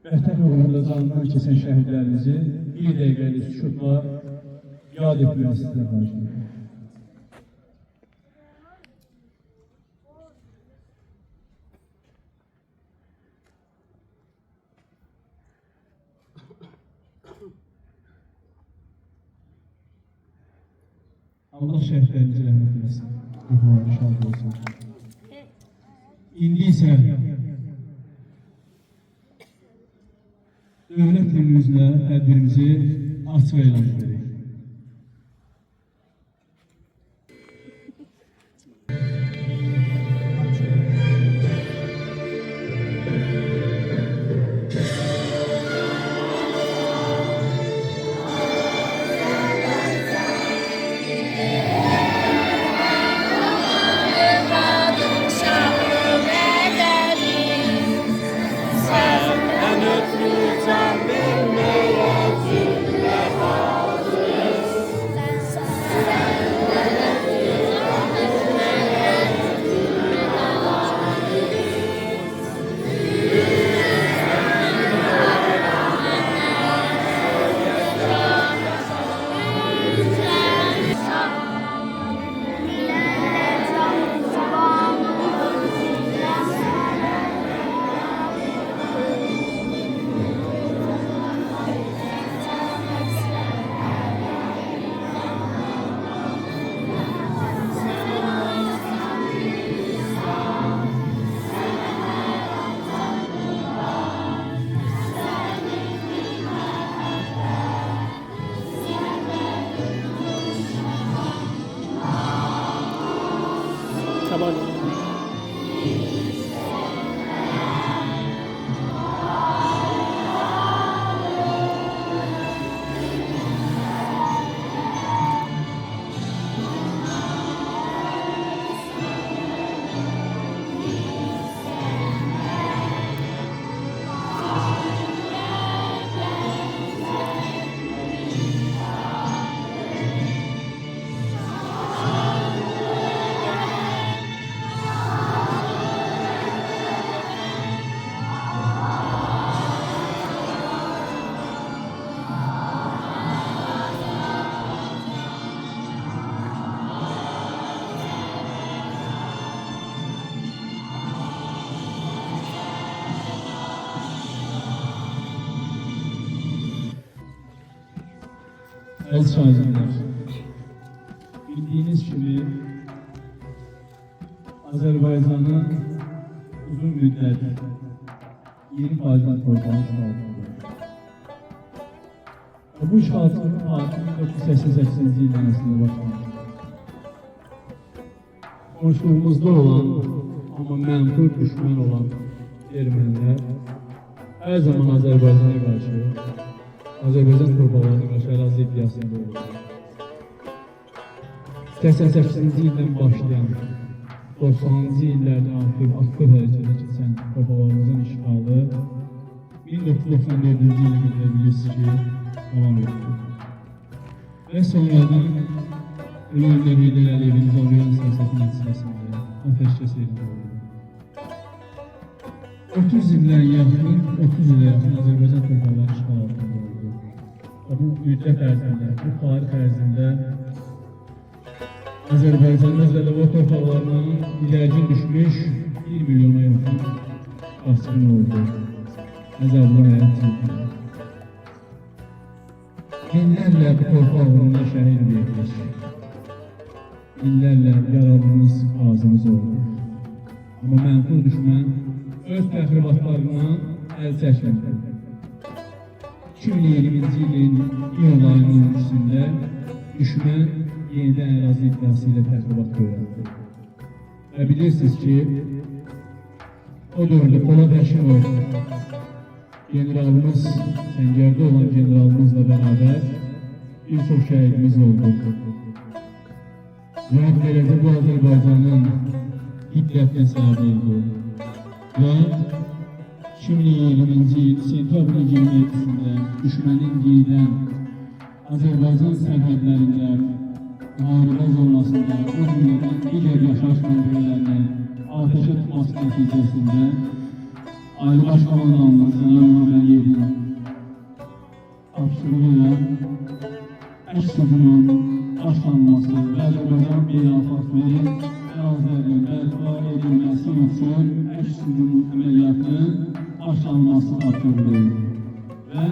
Vətən uğrunda canından keçən şəhidlərimizi bir dəqiqəlik sükutla yad etməyi sizdən xahiş edirəm. Allah şəhidlərimizi rəhmət eləsin. Ruhları şad olsun. İndi isə dövlət himnimizlə tədbirimizi açıq elan edirik. Əziz şahidlər, bildiyiniz kimi Azərbaycanın uzun müddət 20% torpağı işğalındadır. Bu işğalçılığın fəaliyyəti 1988-ci ildən əslində başlamışdır. Qonşuluğumuzda olan, amma mənfur düşmən olan ermənilər hər zaman Azərbaycana qarşı, Azərbaycan torpaqlarına qarşı ərazi iddiasında oldu. 88-ci ildən başlayan, 90-cı illərdə aktiv hərəkətə keçən torpaqlarımızın işğalı 1994-cü ilə qədər bilirsiniz ki, davam etdi. Və sonradan Ulu Öndər Heydər Əliyevin Zorlayan siyasəti nəticəsində atəşkəs elan oldu. 30 ilə yaxın Azərbaycan torpaqları işğal altında oldu. Bu müddət ərzində, bu tarix ərzində Azərbaycanın özələ o torpaqlarının ilərgin düşmüş 1 milyona yaxın qaçqın oldu. Əzablı həyat çəkdi. Minlərlə bu torpaq uğrunda şəhid verdik. Minlərlə yaralımız ağzımız oldu. Amma mənfur düşmən öz təxribatlarından əl çəkmədi. 2020-ci ilin iyul ayının 13-sində düşmən yenidən ərazi iddiası ilə təxribat törətdi. Və bilirsiniz ki, o dövrdə Polad Həşimov generalımız, səngərdə olan generalımızla bərabər bir çox şəhidimiz oldu. Və beləcə bu Azərbaycanın hiddətinə səbəb oldu. Və 2020-ci il sentyabrın 27-sində düşmənin yenidən Azərbaycan sərhədlərində müharibə zonasında 10 milyon digər yaşayış məntəqələrinə atəşə tutması nəticəsində Ali Baş Komandanlıq Cənab İlham Əliyevin tapşırığı ilə əks sözünün başlanması və Azərbaycan beynəlxalqların ərazilərinin bərpa edilməsi üçün əks sözünün əməliyyatının başlanması tapşırılır və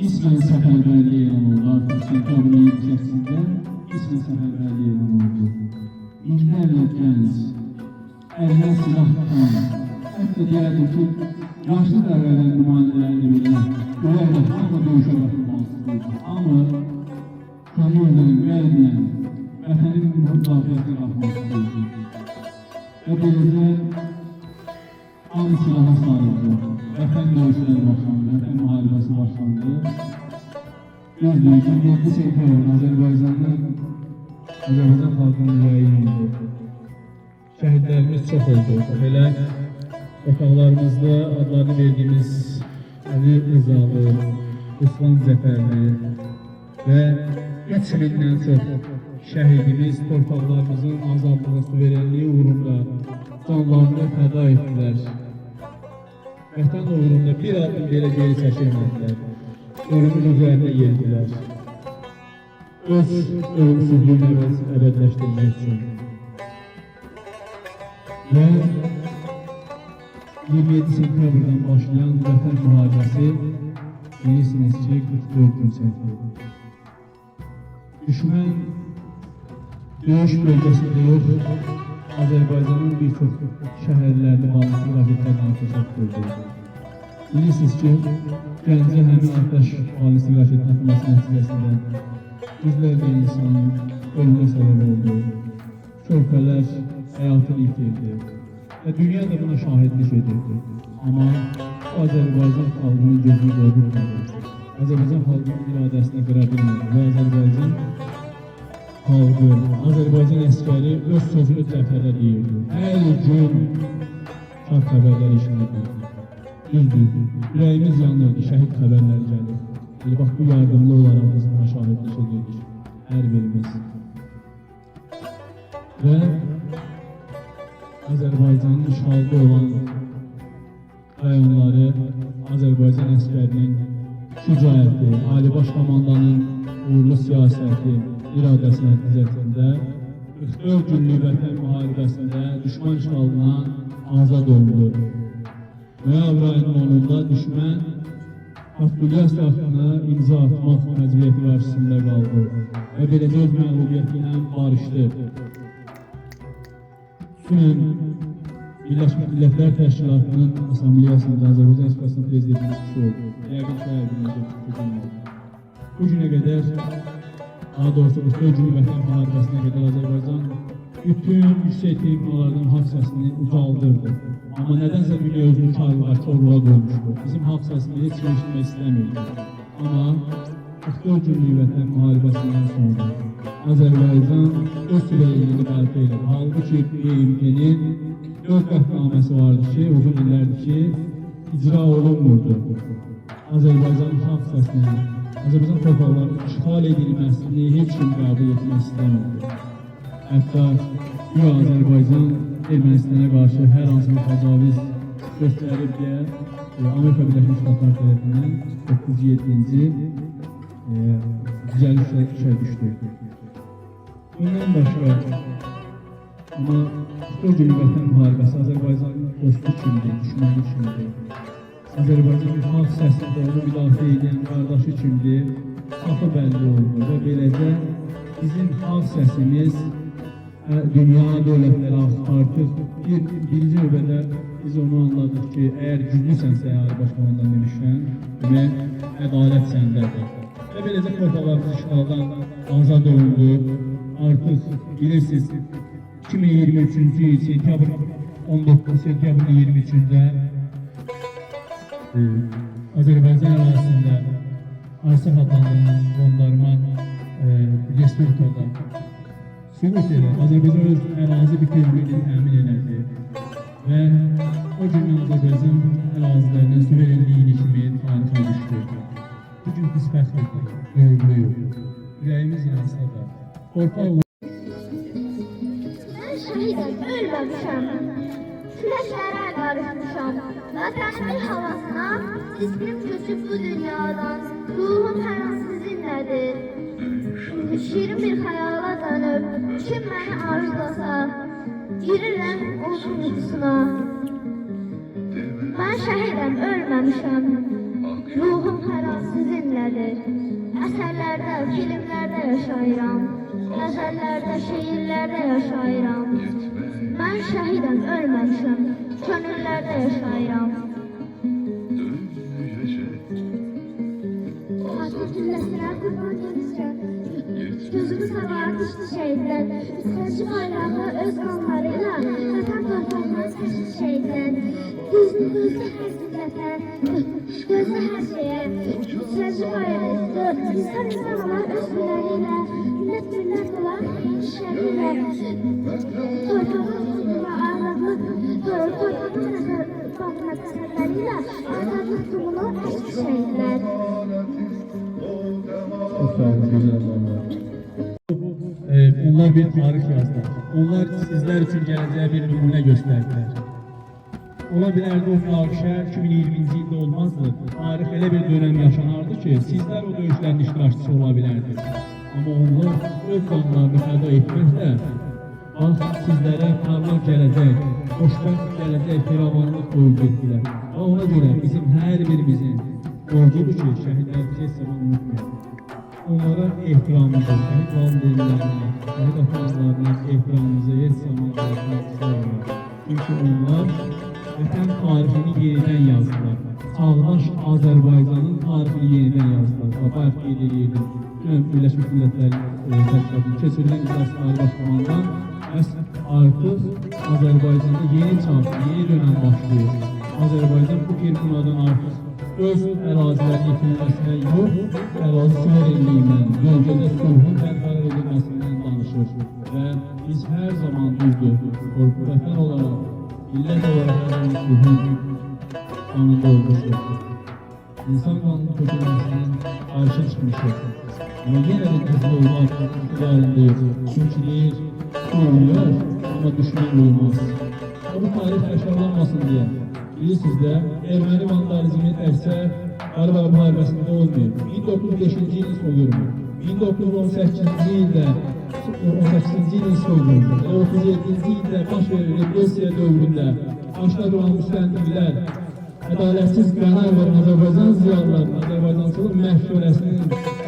İsveç səfərbərliyi elan oldu. Artıq sentyabrın 28-də İsveç səfərbərliyi elan oldu. Minlərlə gənc, əlinə silah tutan, hətta deyərdim ki, yaşlı dərvələr nümayəndələri belə görərək hamı döyüşə qatılmalısıdır. Hamı könüllə, qəlblə vətənin müdafiəsini qatılmalısıdır. Və beləcə hamı silaha sarıldı. Vətən döyüşləri başlandı, vətən müharibəsi başlandı. Düzdür ki, 7 sentyabr Azərbaycan xalqının ürəyi yandı. Şəhidlərimiz çox oldu. Belə otaqlarımızda adlarını verdiyimiz Ali Rızalı, Ruslan Zəfərli və 3000-dən çox şəhidimiz torpaqlarımızın azadlığı, suverenliyi uğrunda canlarını fəda etdilər. Vətən uğrunda bir adım belə geri çəkilmədilər. Ölümün üzərində yeridilər. Öz ölümsüzlüyünü əbədləşdirmək üçün. Və 27 sentyabrdan başlayan vətən müharibəsi bilirsiniz ki, 44 gün çəkdi. Düşmən döyüş bölgəsində yox, Azərbaycanın bir çox şəhərlərini, bağlısı vəziyyətlərini atəş atıldı. Bilirsiniz ki, Gəncə həmin atəş balisi vəziyyətinin atılması nəticəsində yüzlərlə insanın ölümünə səbəb oldu. Körpələr həyatını itirdi. Və dünya da buna şahidlik edirdi. Amma Azərbaycan xalqının gözünü doldurmadı. Azərbaycan xalqının iradəsini qıra bilmədi və Azərbaycan xalqı, Azərbaycan əskəri öz sözünü dəfələ deyirdi. Hər gün şad xəbərləri işlədi. Düzdür, ürəyimiz yanırdı, şəhid xəbərləri gəlir. Bax, bu yardımlı olaraq biz buna şahidlik edirdik, hər birimiz. Və Azərbaycanın işğalda olan rayonları Azərbaycan əskərinin şücaəti, Ali Baş Komandanın uğurlu siyasəti, iradəsi nəticəsində 44 günlük vətən müharibəsində düşman işğalından azad olundu. Noyabr ayının 10-da düşmən kapitulyasiya aktına imza atmaq məcburiyyəti qarşısında qaldı və beləcə öz məğlubiyyəti ilə barışdı. Dünən Birləşmiş Millətlər Təşkilatının Assambleyasında Azərbaycan Respublikasının prezidentinin çıxışı oldu. Yəqin ki, hər günündə tutulmadı. Bu günə qədər, daha doğrusu 44 günlük vətən müharibəsinə qədər Azərbaycan bütün yüksək tribunlardan haqq səsini ucaldırdı. Amma nədənsə dünya özünü karlığa qoymuşdu. Bizim haqq səsini heç kim eşitmək istəmirdi. Amma 44 günlük vətən müharibəsindən sonra Azərbaycan öz suverenliyini bərpa edir. Halbuki BMT-nin 4 qətnaməsi vardı ki, uzun illərdir ki, icra olunmurdu. Azərbaycan haqq səsini, Azərbaycan torpaqlarının işğal edilməsini heç kim qəbul etmək istəmirdi. Hətta bu Azərbaycan Ermənistana qarşı hər hansı bir təcavüz göstərib deyə Amerika Birləşmiş Ştatları tərəfindən 907-ci düzəliş işə düşdü. Bundan başqa, amma 44 günlük vətən müharibəsi Azərbaycanın dostu kimdir, düşmanı kimdir? Azərbaycanın xalq səsində onu müdafiə edən qardaşı kimdir? Sapı bəlli oldu və beləcə bizim xalq səsimiz dünya dövlətləri artıq birinci növbədə biz onu anladıq ki, əgər güclüsənsə, Ali Baş Komandan demişkən, demək, ədalət səndədir. Və beləcə torpaqlarımız işğaldan azad olundu. Artıq bilirsiniz, 2023-cü il sentyabr 19 sentyabrın 23-də Azərbaycan ərazisində Arsaq adlandırılan qondarma respublikada sübut edir. Azərbaycan öz ərazi bütövlüyünü təmin elədi və o gündən Azərbaycan ərazilərinin suverenliyini kimi tarixə düşdü. Bugün biz fəxrdir, böyüklüyük. Ürəyimiz yansa da. Torpaq Mən şəhidəm, ölməmişəm. Küləşlərə qarışmışam. Vətənimin havasına cismim köçüb bu dünyadan, ruhum hər an sizinlədir. Şirin bir xəyala dönüb, kim məni arzulasa, girirəm onun yuxusuna. Mən şəhidəm, ölməmişəm, ruhum hər an sizinlədir. Əsərlərdə, filmlərdə yaşayıram, qəzəllərdə, şeirlərdə yaşayıram. Mən şəhidəm, ölməmişəm, könüllərdə yaşayıram. Hatırlasına qurban yemişəm, gözümü sabartışdı şəhidlər. İsrəci bayrağı öz qanlarıyla vətən torpağına səçdi şəhidlər. Gözdə həsrətən, gözdə hər şeyə, İsrəci bayrağı İnsanlar öz gülləriyle, millət olan şəhərlə, torpağın tutduğuna ağırlığı, torpağın nəsərləriyle azadlıq dumunu eşit şəhidlər. Çok sağ olun, güzel adamlar. Onlar bir tarih yazdılar. Onlar sizler için geleceği bir nümunə gösterdiler. Ola bilərdi o münaqişə 2020-ci ildə olmazdı. Tarix elə bir dönəm yaşanardı ki, sizlər o döyüşlərin iştirakçısı ola bilərdiniz. Amma onlar öz qanlarını fəda etməklə, bax sizlərə parlaq gələcək, xoşbəxt gələcək firavanlıq qoyub getdilər. Və ona görə bizim hər birimizin borcudur ki, şəhidlərimizi heç zaman unutmayalım. Onlara ehtiramımızı, şəhid valideynlərinə, şəhid atalarına ehtiramımızı heç zaman unutmayalım. Çünki onlar vətən tarixini yenidən yazdılar. Çağdaş Azərbaycanın tarixini yenidən yazdılar. Bayaq qeyd edirdim. Birləşmiş Millətlər Təşkilatının keçirilən iclasları başlamandan artıq Azərbaycanda yeni çağ, yeni dönəm başlayır. Azərbaycan bu firmadan artıq öz ərazilərin itilməsinə yox, ərazi suverenliyindən, bölgədə sülhün bərqərar edilməsindən danışır. Və biz hər zaman düzdür, vətən olaraq, millət olarak sülhün kanunda olmuşdur. İnsan kanunu kötülməsinin karşı çıkmışdır. Ama yine de hızlı olmak iktidarındayız. Çünkü deyir, uyuyor ama düşman uymaz. Bu tarih tekrarlanmasın diye. Bilirsiniz de Ermeni vandalizmi təkcə Qarabağ müharibəsində olmuyor. 1905-ci ilin soyurumu, 1918-ci ildə 18-ci ilin soyurumu, 37-ci ildə baş verir repressiya dövründə başda duran müstəntiqlər, ədalətsiz qərar və Azərbaycan ziyalılarının, Azərbaycançılıq məhkəməsinin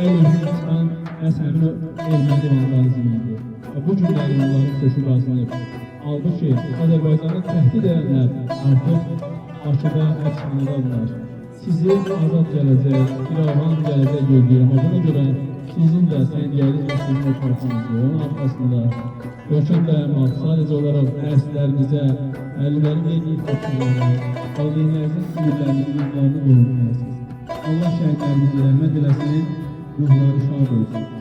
əleyhinə çıxan əsəbini Erməni vandalizmidir. Bu günləri onların köşü qazanıb. Halbuki Azərbaycanı təhdid edənlər artıq Bakıda həbsxanadadırlar. Sizi azad gələcək, firavan gələcək gözləyirəm. Buna görə sizin də səngəli və sizin o torpağınızı, onun arxasında görkəm dayanmaq, sadəcə olaraq dərslərinizə, müəllimlərin verdiyi topçulara, valideynlərinizin sivrillərini, ruhlarını qorunmalısınız. Allah şəhidlərimizə rəhmət eləsin, ruhları şad olsun.